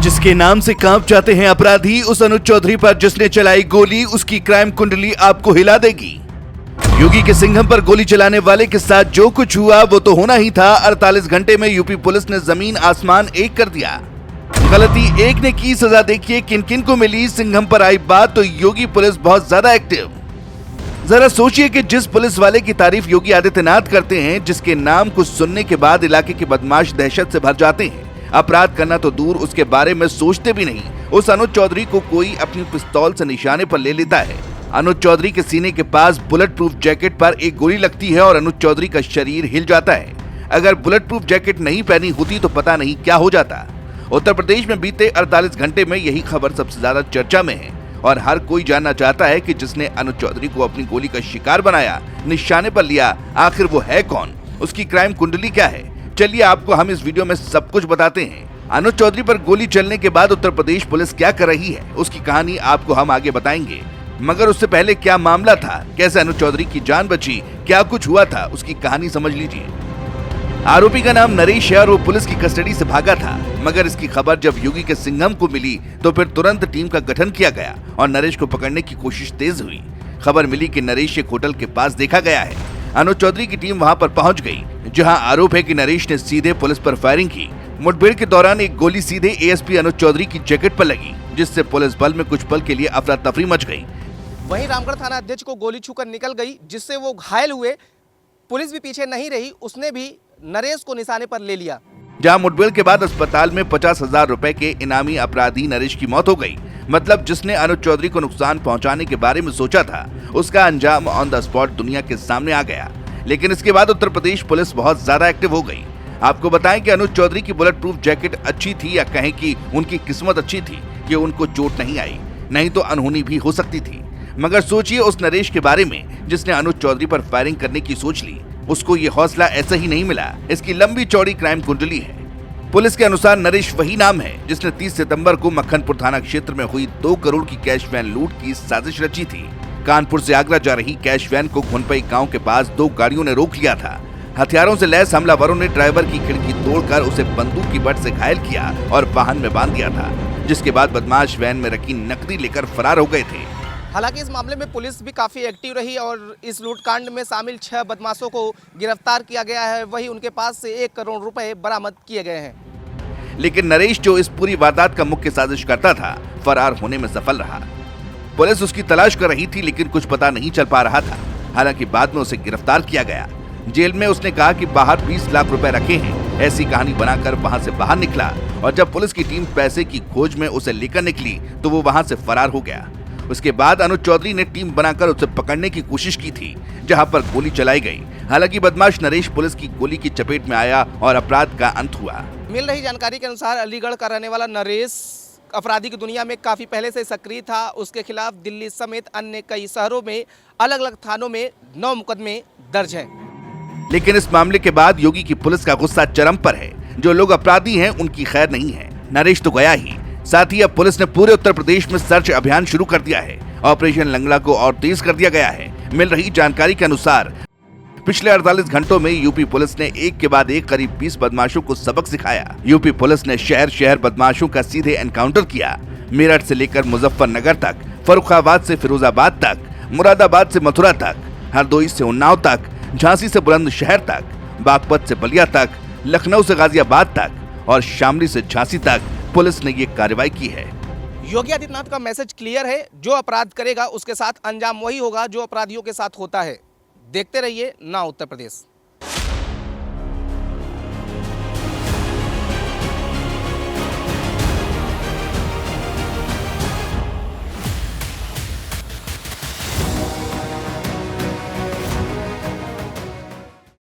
जिसके नाम से कांप जाते हैं अपराधी, उस अनुज चौधरी पर जिसने चलाई गोली, उसकी क्राइम कुंडली आपको हिला देगी। योगी के सिंघम पर गोली चलाने वाले के साथ जो कुछ हुआ वो तो होना ही था। 48 घंटे में यूपी पुलिस ने जमीन आसमान एक कर दिया। गलती एक ने की, सजा देखिए किन किन को मिली। सिंघम पर आई बात तो योगी पुलिस बहुत ज्यादा एक्टिव। जरा सोचिए कि जिस पुलिस वाले की तारीफ योगी आदित्यनाथ करते हैं, जिसके नाम को सुनने के बाद इलाके के बदमाश दहशत से भर जाते हैं, अपराध करना तो दूर उसके बारे में सोचते भी नहीं, उस अनुज चौधरी को कोई अपनी पिस्तौल से निशाने पर ले लेता है। अनुज चौधरी के सीने के पास बुलेट प्रूफ जैकेट पर एक गोली लगती है और अनुज चौधरी का शरीर हिल जाता है। अगर बुलेट प्रूफ जैकेट नहीं पहनी होती तो पता नहीं क्या हो जाता। उत्तर प्रदेश में बीते 48 घंटे में यही खबर सबसे ज्यादा चर्चा में है और हर कोई जानना चाहता है कि जिसने अनुज चौधरी को अपनी गोली का शिकार बनाया, निशाने पर लिया, आखिर वो है कौन, उसकी क्राइम कुंडली क्या है। चलिए आपको हम इस वीडियो में सब कुछ बताते हैं। अनुज चौधरी पर गोली चलने के बाद उत्तर प्रदेश पुलिस क्या कर रही है, उसकी कहानी आपको हम आगे बताएंगे। मगर उससे पहले क्या मामला था, कैसे अनुज चौधरी की जान बची, क्या कुछ हुआ था, उसकी कहानी समझ लीजिए। आरोपी का नाम नरेश है और वो पुलिस की कस्टडी से भागा था। मगर इसकी खबर जब योगी के सिंघम को मिली तो फिर तुरंत टीम का गठन किया गया और नरेश को पकड़ने की कोशिश तेज हुई। खबर मिली कि नरेश एक होटल के पास देखा गया है। अनुज चौधरी की टीम वहां पर पहुंच गई, जहां आरोप है कि नरेश ने सीधे पुलिस पर फायरिंग की। मुठभेड़ के दौरान एक गोली सीधे एएसपी अनुज चौधरी की जैकेट पर लगी, जिससे पुलिस बल में कुछ पल के लिए अफरा तफरी मच गई। वहीं रामगढ़ थाना अध्यक्ष को गोली छूकर निकल गई, जिससे वो घायल हुए। पुलिस भी पीछे नहीं रही, उसने भी नरेश को निशाने पर ले लिया। जहां मुठभेड़ के बाद अस्पताल में 50,000 रुपए के इनामी अपराधी नरेश की मौत हो गई। मतलब जिसने अनुज चौधरी को नुकसान पहुंचाने के बारे में सोचा था, उसका अंजाम ऑन द स्पॉट दुनिया के सामने आ गया। लेकिन इसके बाद उत्तर प्रदेश पुलिस बहुत ज्यादा एक्टिव हो गई। आपको बताएं कि अनुज चौधरी की बुलेट प्रूफ जैकेट अच्छी थी, या कहें कि उनकी किस्मत अच्छी थी कि उनको चोट नहीं आई, नहीं तो अनहोनी भी हो सकती थी। मगर सोचिए उस नरेश के बारे में जिसने अनुज चौधरी पर फायरिंग करने की सोच ली, उसको ये हौसला ऐसे ही नहीं मिला। इसकी लंबी चौड़ी क्राइम कुंडली है। पुलिस के अनुसार नरेश वही नाम है जिसने 30 सितंबर को मक्खनपुर थाना क्षेत्र में हुई 2 करोड़ की कैश वैन लूट की साजिश रची थी। कानपुर से आगरा जा रही कैश वैन को घुनपई गांव के पास 2 गाड़ियों ने रोक लिया था। हथियारों से लैस हमलावरों ने ड्राइवर की खिड़की तोड़कर उसे बंदूक की बट से घायल किया और वाहन में बांध दिया था, जिसके बाद बदमाश वैन में रखी नकदी लेकर फरार हो गए थे। हालांकि इस मामले में पुलिस भी काफी एक्टिव रही और इस लूटकांड में शामिल 6 बदमाशों को गिरफ्तार किया गया है। वहीं उनके पास से 1 करोड़ रुपए बरामद किए गए हैं। लेकिन नरेश, जो इस पूरी वारदात का मुख्य साजिश करता था, फरार होने में सफल रहा। पुलिस उसकी तलाश कर रही थी, लेकिन कुछ पता नहीं चल पा रहा था। हालांकि बाद में उसे गिरफ्तार किया गया। जेल में उसने कहा कि बाहर 20 लाख रुपए रखे हैं, ऐसी कहानी बनाकर वहां से बाहर निकला और जब पुलिस की टीम पैसे की खोज में उसे लेकर निकली तो वो वहां से फरार हो गया। उसके बाद अनुज चौधरी ने टीम बनाकर उसे पकड़ने की कोशिश की थी, जहां पर गोली चलाई गई। हालांकि बदमाश नरेश पुलिस की गोली की चपेट में आया और अपराध का अंत हुआ। मिल रही जानकारी के अनुसार अलीगढ़ का रहने वाला नरेश अपराधी की दुनिया में काफी पहले से सक्रिय था। उसके खिलाफ दिल्ली समेत अन्य कई शहरों में अलग अलग थानों में 9 मुकदमे दर्ज हैं। लेकिन इस मामले के बाद योगी की पुलिस का गुस्सा चरम पर है। जो लोग अपराधी हैं उनकी खैर नहीं है। नरेश तो गया ही, साथ ही अब पुलिस ने पूरे उत्तर प्रदेश में सर्च अभियान शुरू कर दिया है। ऑपरेशन लंगड़ा को और तेज कर दिया गया है। मिल रही जानकारी के अनुसार पिछले 48 घंटों में यूपी पुलिस ने एक के बाद एक करीब 20 बदमाशों को सबक सिखाया। यूपी पुलिस ने शहर शहर बदमाशों का सीधे एनकाउंटर किया। मेरठ से लेकर मुजफ्फरनगर तक, फर्रुखाबाद से फिरोजाबाद तक, मुरादाबाद से मथुरा तक, हरदोई से उन्नाव तक, झांसी से बुलंदशहर तक, बागपत से बलिया तक, लखनऊ से गाजियाबाद तक और शामली से झांसी तक पुलिस ने ये कार्रवाई की है। योगी आदित्यनाथ का मैसेज क्लियर है, जो अपराध करेगा उसके साथ अंजाम वही होगा जो अपराधियों के साथ होता है। देखते रहिए ना उत्तर प्रदेश।